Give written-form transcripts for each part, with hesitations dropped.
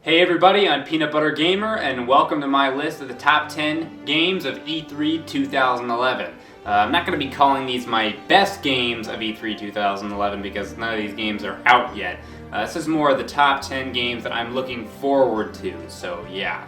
Hey everybody, I'm PeanutButterGamer, and welcome to my list of the top 10 games of E3 2011. I'm not going to be calling these my best games of E3 2011 because none of these games are out yet. This is more of the top 10 games that I'm looking forward to, so yeah.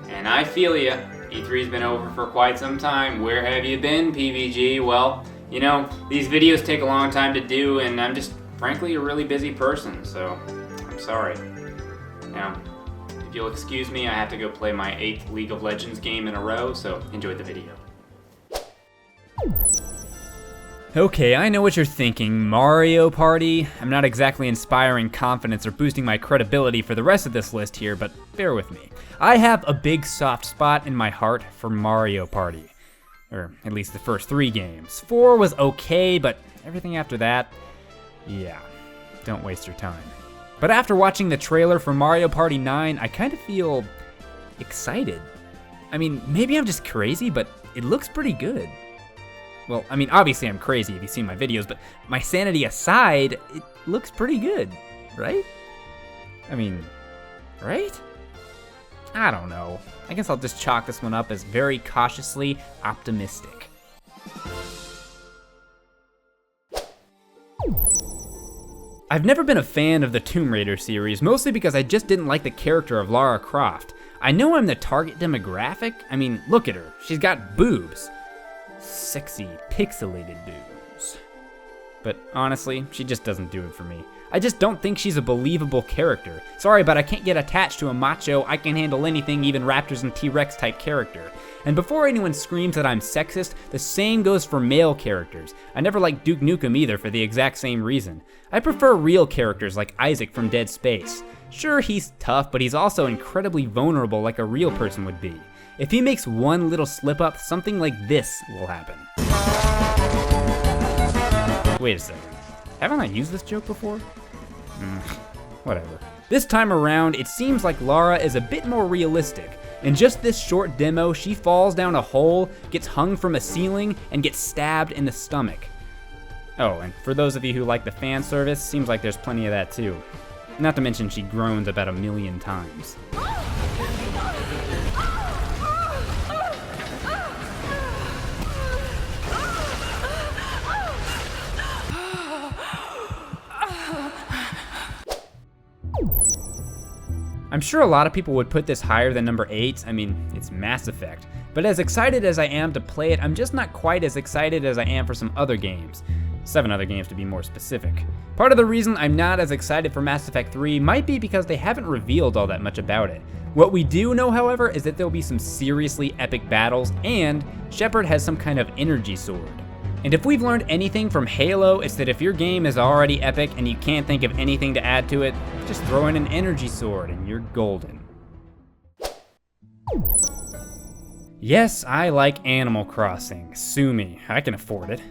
And I feel ya. E3's been over for quite some time. Where have you been, PBG? Well, you know, these videos take a long time to do, and I'm just, frankly, a really busy person, so I'm sorry. Now, if you'll excuse me, I have to go play my 8th League of Legends game in a row, so enjoy the video. Okay, I know what you're thinking. Mario Party? I'm not exactly inspiring confidence or boosting my credibility for the rest of this list here, but bear with me. I have a big soft spot in my heart for Mario Party. Or at least the first 3 games. 4 was okay, but everything after that, yeah, don't waste your time. But after watching the trailer for Mario Party 9, I kind of feel excited. I mean, maybe I'm just crazy, but it looks pretty good. Well, I mean, obviously I'm crazy if you've seen my videos, but my sanity aside, it looks pretty good, right? I mean, right? I don't know. I guess I'll just chalk this one up as very cautiously optimistic. I've never been a fan of the Tomb Raider series, mostly because I just didn't like the character of Lara Croft. I know I'm the target demographic. I mean, look at her. She's got boobs. Sexy, pixelated boobs. But honestly, she just doesn't do it for me. I just don't think she's a believable character. Sorry, but I can't get attached to a macho, I can handle anything, even Raptors and T-Rex type character. And before anyone screams that I'm sexist, the same goes for male characters. I never liked Duke Nukem either for the exact same reason. I prefer real characters like Isaac from Dead Space. Sure, he's tough, but he's also incredibly vulnerable like a real person would be. If he makes one little slip up, something like this will happen. Wait a second. Haven't I used this joke before? Whatever. This time around, it seems like Lara is a bit more realistic. In just this short demo, she falls down a hole, gets hung from a ceiling, and gets stabbed in the stomach. Oh, and for those of you who like the fan service, seems like there's plenty of that too. Not to mention she groans about 1,000,000 times. I'm sure a lot of people would put this higher than number 8. I mean, it's Mass Effect. But as excited as I am to play it, I'm just not quite as excited as I am for some other games. 7 other games to be more specific. Part of the reason I'm not as excited for Mass Effect 3 might be because they haven't revealed all that much about it. What we do know, however, is that there'll be some seriously epic battles, and Shepard has some kind of energy sword. And if we've learned anything from Halo, it's that if your game is already epic and you can't think of anything to add to it, just throw in an energy sword and you're golden. Yes, I like Animal Crossing. Sue me, I can afford it.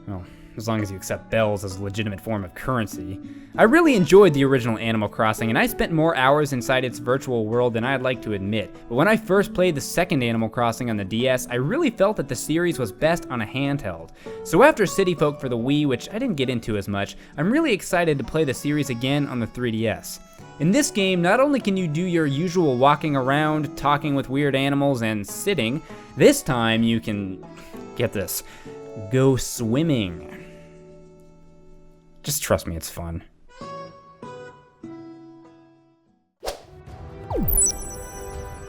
Well, as long as you accept bells as a legitimate form of currency. I really enjoyed the original Animal Crossing, and I spent more hours inside its virtual world than I'd like to admit. But when I first played the second Animal Crossing on the DS, I really felt that the series was best on a handheld. So after City Folk for the Wii, which I didn't get into as much, I'm really excited to play the series again on the 3DS. In this game, not only can you do your usual walking around, talking with weird animals, and sitting, this time you can, get this, go swimming. Just trust me, it's fun.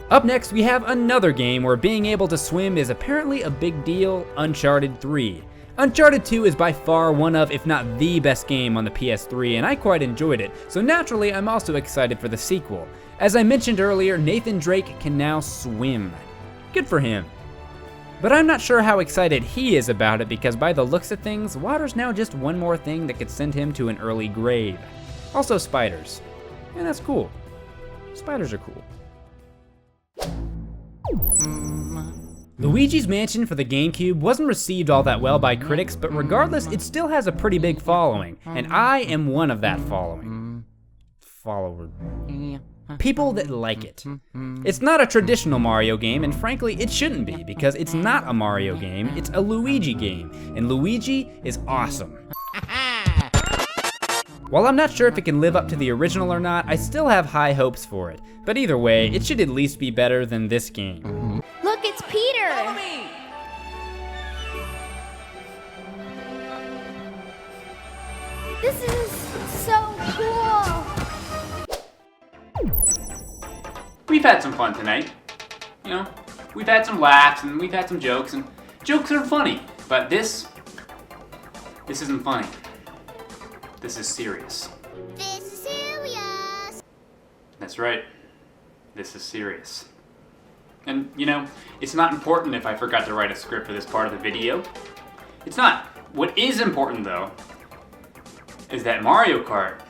Up next, we have another game where being able to swim is apparently a big deal, Uncharted 3. Uncharted 2 is by far one of, if not the best game on the PS3, and I quite enjoyed it, so naturally I'm also excited for the sequel. As I mentioned earlier, Nathan Drake can now swim. Good for him. But I'm not sure how excited he is about it because by the looks of things, water's now just one more thing that could send him to an early grave. Also spiders. And that's cool. Spiders are cool. Luigi's Mansion for the GameCube wasn't received all that well by critics, but regardless, it still has a pretty big following, and I am one of that following. People that like it. It's not a traditional Mario game, and frankly, it shouldn't be, because it's not a Mario game, it's a Luigi game, and Luigi is awesome. While I'm not sure if it can live up to the original or not, I still have high hopes for it. But either way, it should at least be better than this game. Look, it's Peter! Follow me! This is so cool! We've had some fun tonight. You know, we've had some laughs and we've had some jokes, and jokes are funny, but this isn't funny. This is serious. This is serious! That's right. This is serious. And, you know, it's not important if I forgot to write a script for this part of the video. It's not. What is important, though, is that Mario Kart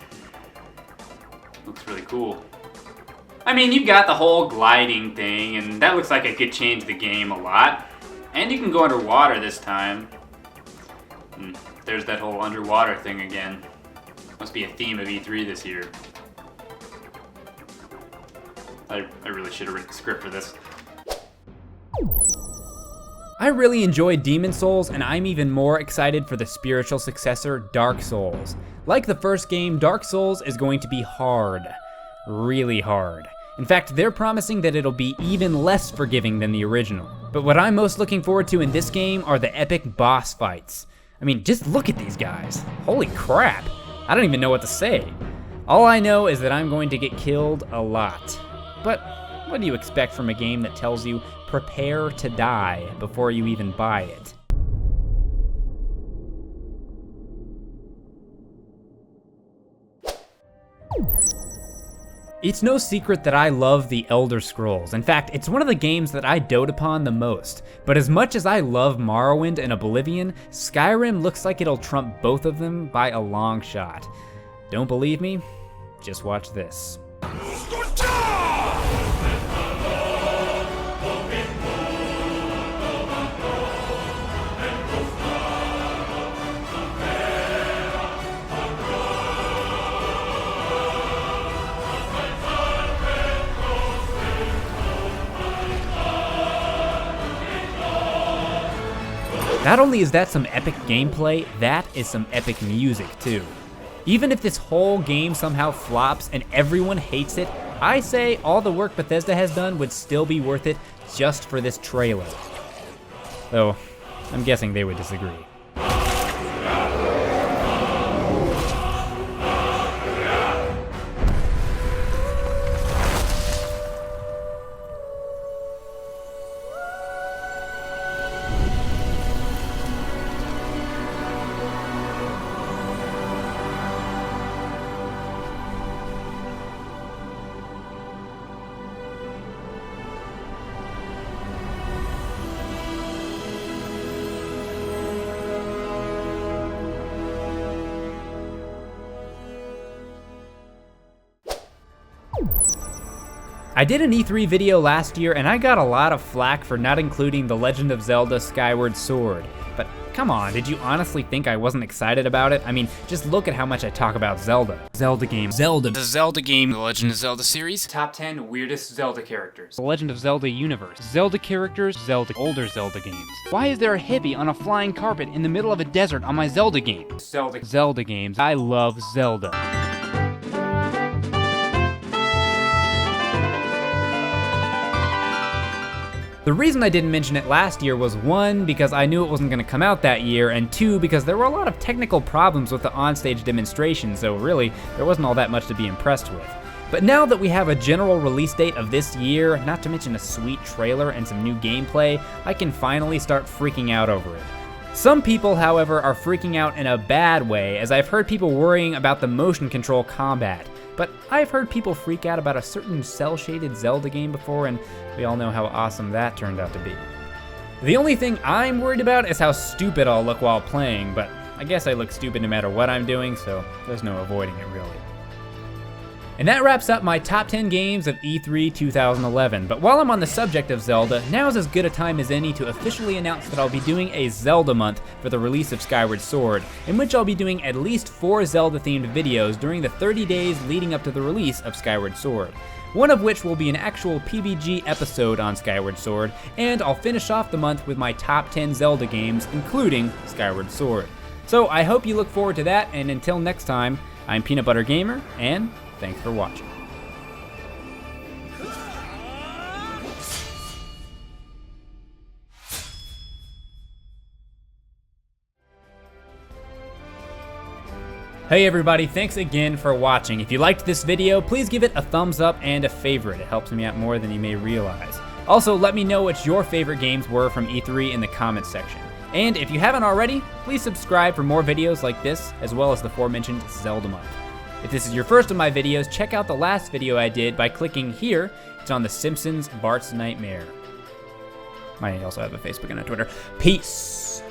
looks really cool. I mean, you've got the whole gliding thing, and that looks like it could change the game a lot. And you can go underwater this time. And there's that whole underwater thing again. Must be a theme of E3 this year. I really should have written a script for this. I really enjoyed Demon Souls, and I'm even more excited for the spiritual successor, Dark Souls. Like the first game, Dark Souls is going to be hard. Really hard. In fact, they're promising that it'll be even less forgiving than the original. But what I'm most looking forward to in this game are the epic boss fights. I mean, just look at these guys. Holy crap. I don't even know what to say. All I know is that I'm going to get killed a lot. But what do you expect from a game that tells you, prepare to die before you even buy it? It's no secret that I love the Elder Scrolls. In fact, it's one of the games that I dote upon the most. But as much as I love Morrowind and Oblivion, Skyrim looks like it'll trump both of them by a long shot. Don't believe me? Just watch this. Not only is that some epic gameplay, that is some epic music too. Even if this whole game somehow flops and everyone hates it, I say all the work Bethesda has done would still be worth it just for this trailer. Though, I'm guessing they would disagree. I did an E3 video last year and I got a lot of flack for not including The Legend of Zelda Skyward Sword. But come on, did you honestly think I wasn't excited about it? I mean, just look at how much I talk about Zelda. Zelda game. Zelda. The Zelda game. The Legend of Zelda series. Top 10 weirdest Zelda characters. The Legend of Zelda universe. Zelda characters. Zelda. Older Zelda games. Why is there a hippie on a flying carpet in the middle of a desert on my Zelda game? Zelda. Zelda games. I love Zelda. The reason I didn't mention it last year was 1, because I knew it wasn't going to come out that year, and 2, because there were a lot of technical problems with the onstage demonstration, so really, there wasn't all that much to be impressed with. But now that we have a general release date of this year, not to mention a sweet trailer and some new gameplay, I can finally start freaking out over it. Some people, however, are freaking out in a bad way, as I've heard people worrying about the motion control combat. But I've heard people freak out about a certain cel-shaded Zelda game before, and we all know how awesome that turned out to be. The only thing I'm worried about is how stupid I'll look while playing, but I guess I look stupid no matter what I'm doing, so there's no avoiding it really. And that wraps up my top 10 games of E3 2011, but while I'm on the subject of Zelda, now's as good a time as any to officially announce that I'll be doing a Zelda month for the release of Skyward Sword, in which I'll be doing at least 4 Zelda-themed videos during the 30 days leading up to the release of Skyward Sword. One of which will be an actual PBG episode on Skyward Sword, and I'll finish off the month with my top 10 Zelda games, including Skyward Sword. So I hope you look forward to that, and until next time, I'm PeanutButterGamer, and thanks for watching. Hey everybody, thanks again for watching. If you liked this video, please give it a thumbs up and a favorite. It helps me out more than you may realize. Also, let me know what your favorite games were from E3 in the comments section. And if you haven't already, please subscribe for more videos like this, as well as the aforementioned Zelda month. If this is your first of my videos, check out the last video I did by clicking here. It's on The Simpsons Bart's Nightmare. I also have a Facebook and a Twitter. Peace.